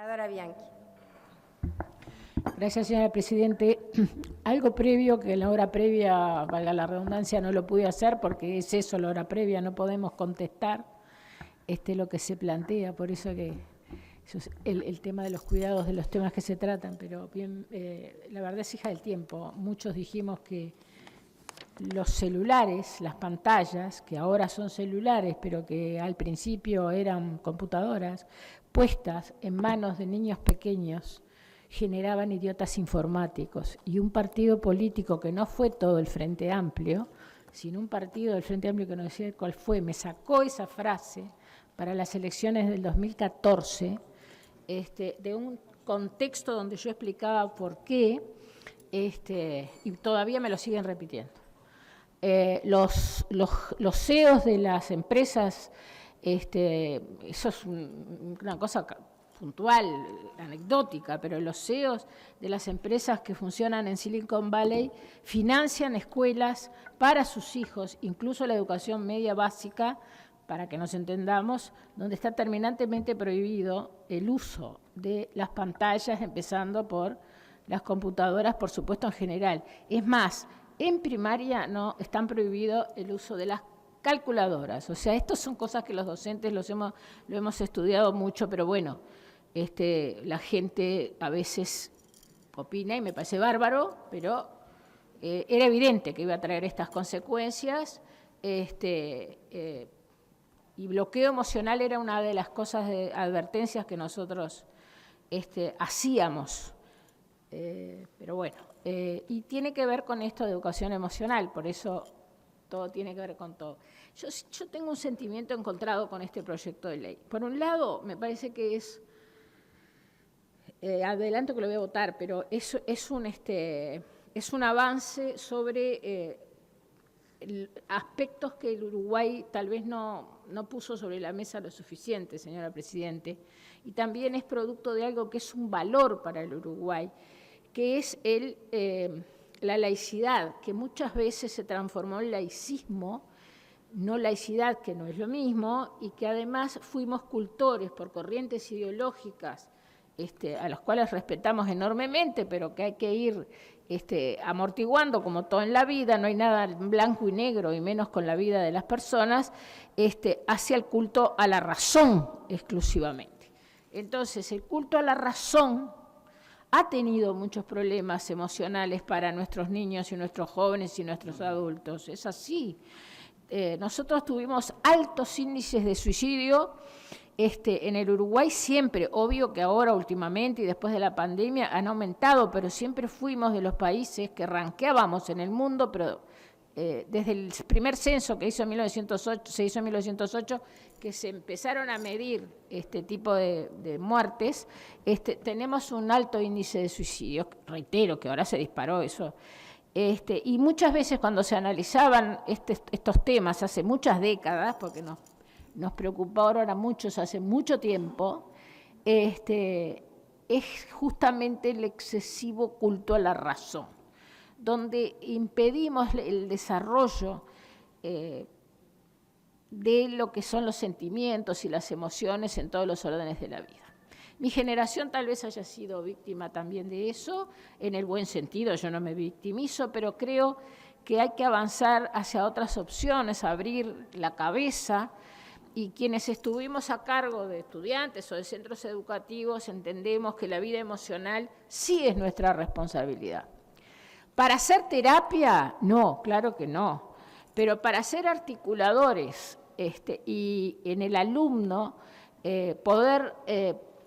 Senadora Bianchi. Gracias, señora Presidente. Algo previo, que la hora previa, valga la redundancia, no lo pude hacer porque es eso, la hora previa, no podemos contestar lo que se plantea, por eso que eso es el tema de los cuidados, de los temas que se tratan, pero bien, la verdad es hija del tiempo. Muchos dijimos que los celulares, las pantallas, que ahora son celulares, pero que al principio eran computadoras, puestas en manos de niños pequeños, generaban idiotas informáticos. Y un partido político que no fue todo el Frente Amplio, sino un partido del Frente Amplio que no decía cuál fue, me sacó esa frase para las elecciones del 2014, de un contexto donde yo explicaba por qué, y todavía me lo siguen repitiendo. Los CEOs de las empresas, eso es una cosa puntual, anecdótica, pero los CEOs de las empresas que funcionan en Silicon Valley financian escuelas para sus hijos, incluso la educación media básica, para que nos entendamos, donde está terminantemente prohibido el uso de las pantallas, empezando por las computadoras, por supuesto, en general. Es más, en primaria no están prohibido el uso de las calculadoras. O sea, estas son cosas que los docentes lo hemos estudiado mucho, pero bueno, la gente a veces opina y me parece bárbaro, pero era evidente que iba a traer estas consecuencias. Y bloqueo emocional era una de las cosas de advertencias que nosotros hacíamos. Pero bueno, y tiene que ver con esto de educación emocional, por eso todo tiene que ver con todo. Yo tengo un sentimiento encontrado con este proyecto de ley. Por un lado, me parece que es, adelanto que lo voy a votar, pero es un avance sobre aspectos que el Uruguay tal vez no puso sobre la mesa lo suficiente, señora Presidente, y también es producto de algo que es un valor para el Uruguay, que es la laicidad, que muchas veces se transformó en laicismo, no laicidad, que no es lo mismo, y que además fuimos cultores por corrientes ideológicas, a los cuales respetamos enormemente, pero que hay que ir amortiguando, como todo en la vida, no hay nada en blanco y negro, y menos con la vida de las personas, hacia el culto a la razón exclusivamente. Entonces, el culto a la razón ha tenido muchos problemas emocionales para nuestros niños y nuestros jóvenes y nuestros adultos. Es así. Nosotros tuvimos altos índices de suicidio en el Uruguay siempre. Obvio que ahora últimamente y después de la pandemia han aumentado, pero siempre fuimos de los países que ranqueábamos en el mundo, pero desde el primer censo que se hizo en 1908, que se empezaron a medir este tipo de muertes, tenemos un alto índice de suicidios. Reitero que ahora se disparó eso. Y muchas veces cuando se analizaban estos temas hace muchas décadas, porque nos preocupó ahora muchos hace mucho tiempo, es justamente el excesivo culto a la razón, donde impedimos el desarrollo de lo que son los sentimientos y las emociones en todos los órdenes de la vida. Mi generación tal vez haya sido víctima también de eso, en el buen sentido, yo no me victimizo, pero creo que hay que avanzar hacia otras opciones, abrir la cabeza, y quienes estuvimos a cargo de estudiantes o de centros educativos entendemos que la vida emocional sí es nuestra responsabilidad. ¿Para hacer terapia? No, claro que no, pero para ser articuladores y en el alumno poder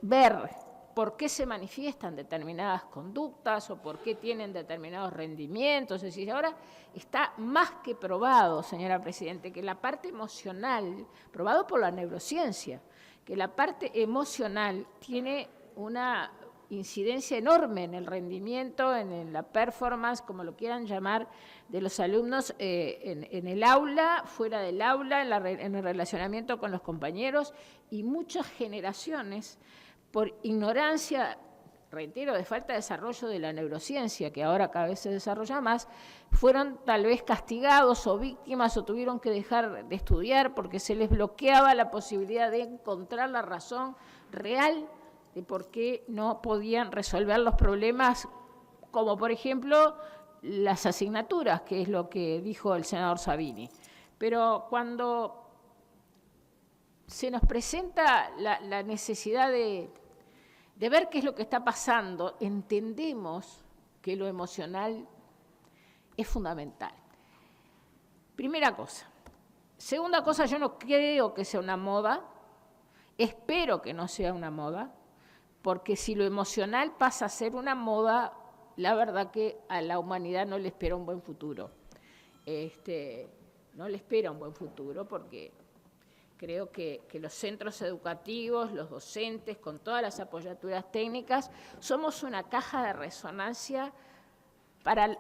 ver por qué se manifiestan determinadas conductas o por qué tienen determinados rendimientos. Es decir, ahora está más que probado, señora Presidente, que la parte emocional, probado por la neurociencia, que la parte emocional tiene una incidencia enorme en el rendimiento, en la performance, como lo quieran llamar, de los alumnos en el aula, fuera del aula, en el relacionamiento con los compañeros, y muchas generaciones, por ignorancia, reitero, de falta de desarrollo de la neurociencia, que ahora cada vez se desarrolla más, fueron tal vez castigados o víctimas o tuvieron que dejar de estudiar porque se les bloqueaba la posibilidad de encontrar la razón real de por qué no podían resolver los problemas, como por ejemplo las asignaturas, que es lo que dijo el senador Sabini. Pero cuando se nos presenta la necesidad de ver qué es lo que está pasando, entendemos que lo emocional es fundamental. Primera cosa. Segunda cosa, yo no creo que sea una moda, espero que no sea una moda, porque si lo emocional pasa a ser una moda, la verdad que a la humanidad no le espera un buen futuro. No le espera un buen futuro porque creo que los centros educativos, los docentes, con todas las apoyaturas técnicas, somos una caja de resonancia para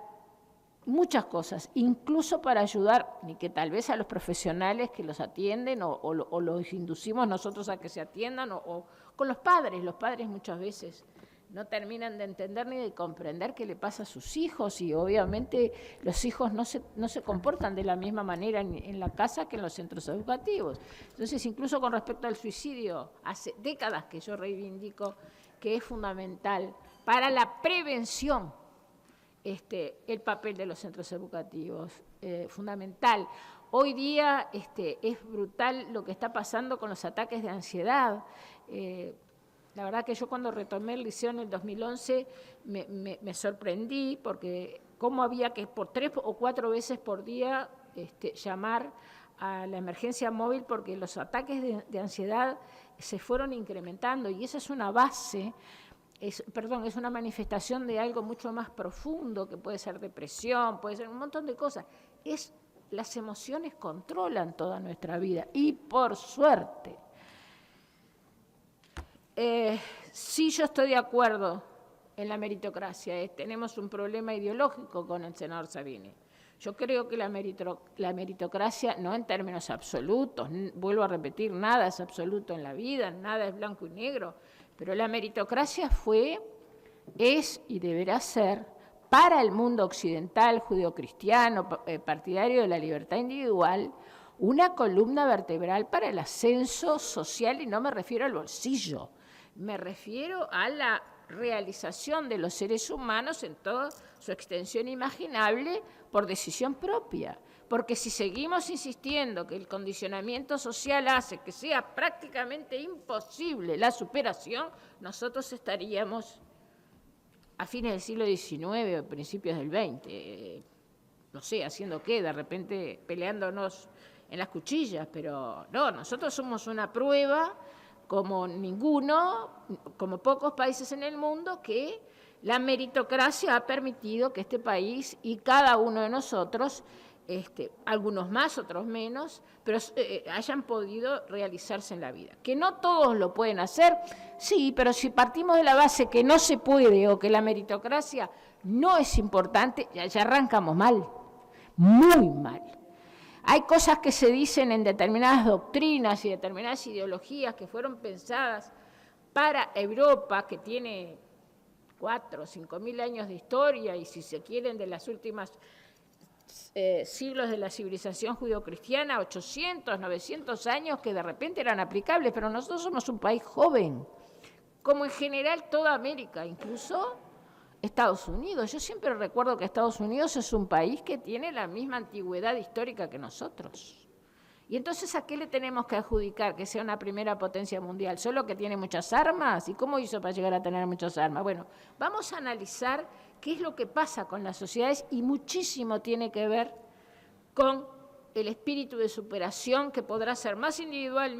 muchas cosas, incluso para ayudar, ni que tal vez a los profesionales que los atienden o los inducimos nosotros a que se atiendan, o con los padres muchas veces no terminan de entender ni de comprender qué le pasa a sus hijos y obviamente los hijos no se comportan de la misma manera en la casa que en los centros educativos. Entonces, incluso con respecto al suicidio, hace décadas que yo reivindico que es fundamental para la prevención el papel de los centros educativos, fundamental. Hoy día es brutal lo que está pasando con los ataques de ansiedad. La verdad que yo cuando retomé el liceo en el 2011 me sorprendí porque cómo había que por 3 o 4 veces por día llamar a la emergencia móvil porque los ataques de ansiedad se fueron incrementando y esa es una base, es una manifestación de algo mucho más profundo que puede ser depresión, puede ser un montón de cosas. Las emociones controlan toda nuestra vida y por suerte. Sí, yo estoy de acuerdo en la meritocracia. Tenemos un problema ideológico con el senador Sabini. Yo creo que la meritocracia, no en términos absolutos, vuelvo a repetir, nada es absoluto en la vida, nada es blanco y negro, pero la meritocracia es y deberá ser para el mundo occidental, judeocristiano, partidario de la libertad individual, una columna vertebral para el ascenso social, y no me refiero al bolsillo, me refiero a la realización de los seres humanos en toda su extensión imaginable por decisión propia. Porque si seguimos insistiendo que el condicionamiento social hace que sea prácticamente imposible la superación, nosotros estaríamos a fines del siglo XIX o principios del XX, no sé, haciendo qué, de repente peleándonos en las cuchillas, pero no, nosotros somos una prueba como como pocos países en el mundo, que la meritocracia ha permitido que este país y cada uno de nosotros, algunos más, otros menos, pero hayan podido realizarse en la vida. Que no todos lo pueden hacer, sí, pero si partimos de la base que no se puede o que la meritocracia no es importante, ya arrancamos mal, muy mal. Hay cosas que se dicen en determinadas doctrinas y determinadas ideologías que fueron pensadas para Europa, que tiene 4 o 5 mil años de historia y, si se quieren, de las últimas siglos de la civilización judeocristiana, 800, 900 años, que de repente eran aplicables, pero nosotros somos un país joven, como en general toda América, incluso Estados Unidos. Yo siempre recuerdo que Estados Unidos es un país que tiene la misma antigüedad histórica que nosotros. Y entonces, ¿a qué le tenemos que adjudicar que sea una primera potencia mundial? ¿Solo que tiene muchas armas? ¿Y cómo hizo para llegar a tener muchas armas? Bueno, vamos a analizar qué es lo que pasa con las sociedades y muchísimo tiene que ver con el espíritu de superación, que podrá ser más individual,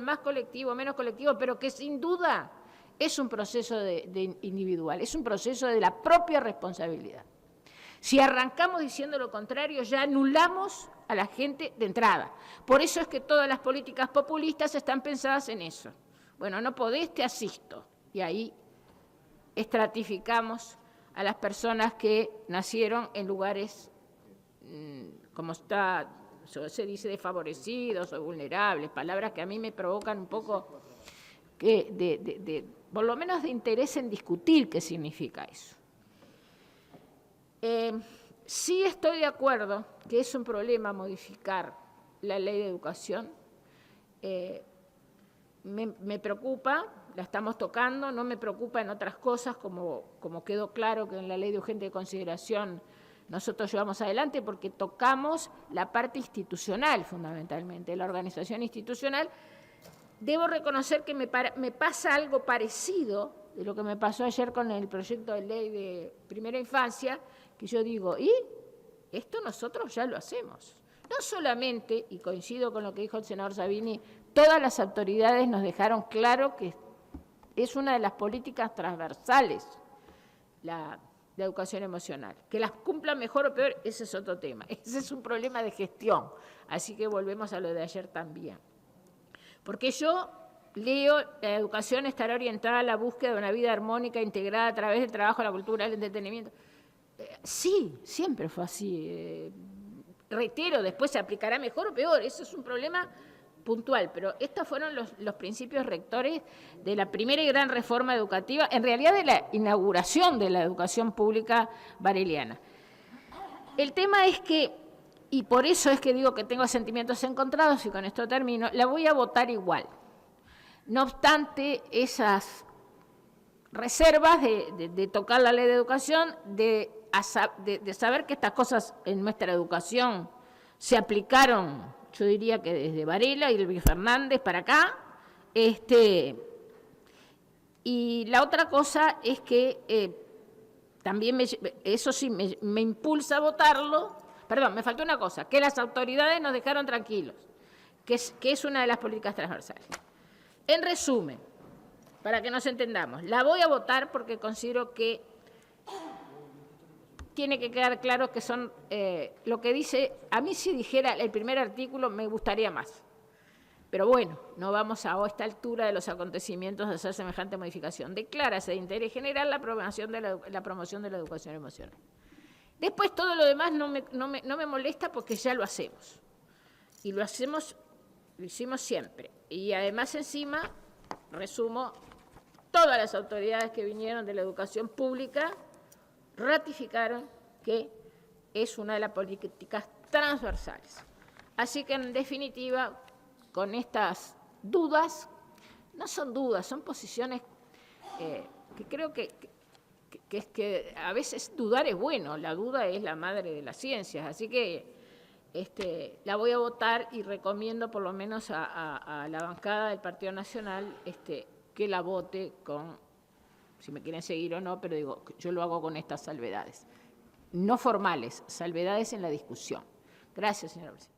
más colectivo, menos colectivo, pero que sin duda es un proceso de individual, es un proceso de la propia responsabilidad. Si arrancamos diciendo lo contrario, ya anulamos a la gente de entrada. Por eso es que todas las políticas populistas están pensadas en eso. Bueno, no podés, te asisto. Y ahí estratificamos a las personas que nacieron en lugares, como se dice, desfavorecidos o vulnerables, palabras que a mí me provocan un poco por lo menos de interés en discutir qué significa eso. Sí estoy de acuerdo que es un problema modificar la ley de educación. Me preocupa, la estamos tocando, no me preocupa en otras cosas, como quedó claro que en la ley de urgente consideración nosotros llevamos adelante, porque tocamos la parte institucional fundamentalmente, la organización institucional. Debo reconocer que me pasa algo parecido de lo que me pasó ayer con el proyecto de ley de primera infancia, que yo digo, ¿y esto nosotros ya lo hacemos? No solamente, y coincido con lo que dijo el senador Sabini, todas las autoridades nos dejaron claro que es una de las políticas transversales la educación emocional. Que las cumplan mejor o peor, ese es otro tema. Ese es un problema de gestión. Así que volvemos a lo de ayer también. Porque yo leo, la educación estará orientada a la búsqueda de una vida armónica integrada a través del trabajo, la cultura, el entretenimiento. Sí, siempre fue así. Reitero, después se aplicará mejor o peor, eso es un problema puntual, pero estos fueron los principios rectores de la primera y gran reforma educativa, en realidad de la inauguración de la educación pública vareliana. El tema es que, y por eso es que digo que tengo sentimientos encontrados, y con esto termino, la voy a votar igual. No obstante, esas reservas de tocar la ley de educación, de saber que estas cosas en nuestra educación se aplicaron, yo diría que desde Varela y Luis Fernández para acá, y la otra cosa es que también, eso sí, me impulsa a votarlo, perdón, me faltó una cosa, que las autoridades nos dejaron tranquilos, que es una de las políticas transversales. En resumen, para que nos entendamos, la voy a votar porque considero que tiene que quedar claro que son lo que dice, a mí si dijera el primer artículo me gustaría más. Pero bueno, no vamos a esta altura de los acontecimientos a hacer semejante modificación. Declárase de interés general la promoción de la educación emocional. Después todo lo demás no me molesta porque ya lo hacemos. Y lo hicimos siempre. Y además encima, resumo, todas las autoridades que vinieron de la educación pública ratificaron que es una de las políticas transversales. Así que, en definitiva, con estas dudas, no son dudas, son posiciones que creo que a veces dudar es bueno, la duda es la madre de las ciencias, así que la voy a votar y recomiendo por lo menos a la bancada del Partido Nacional que la vote con, si me quieren seguir o no, pero digo, yo lo hago con estas salvedades. No formales, salvedades en la discusión. Gracias, señora presidenta.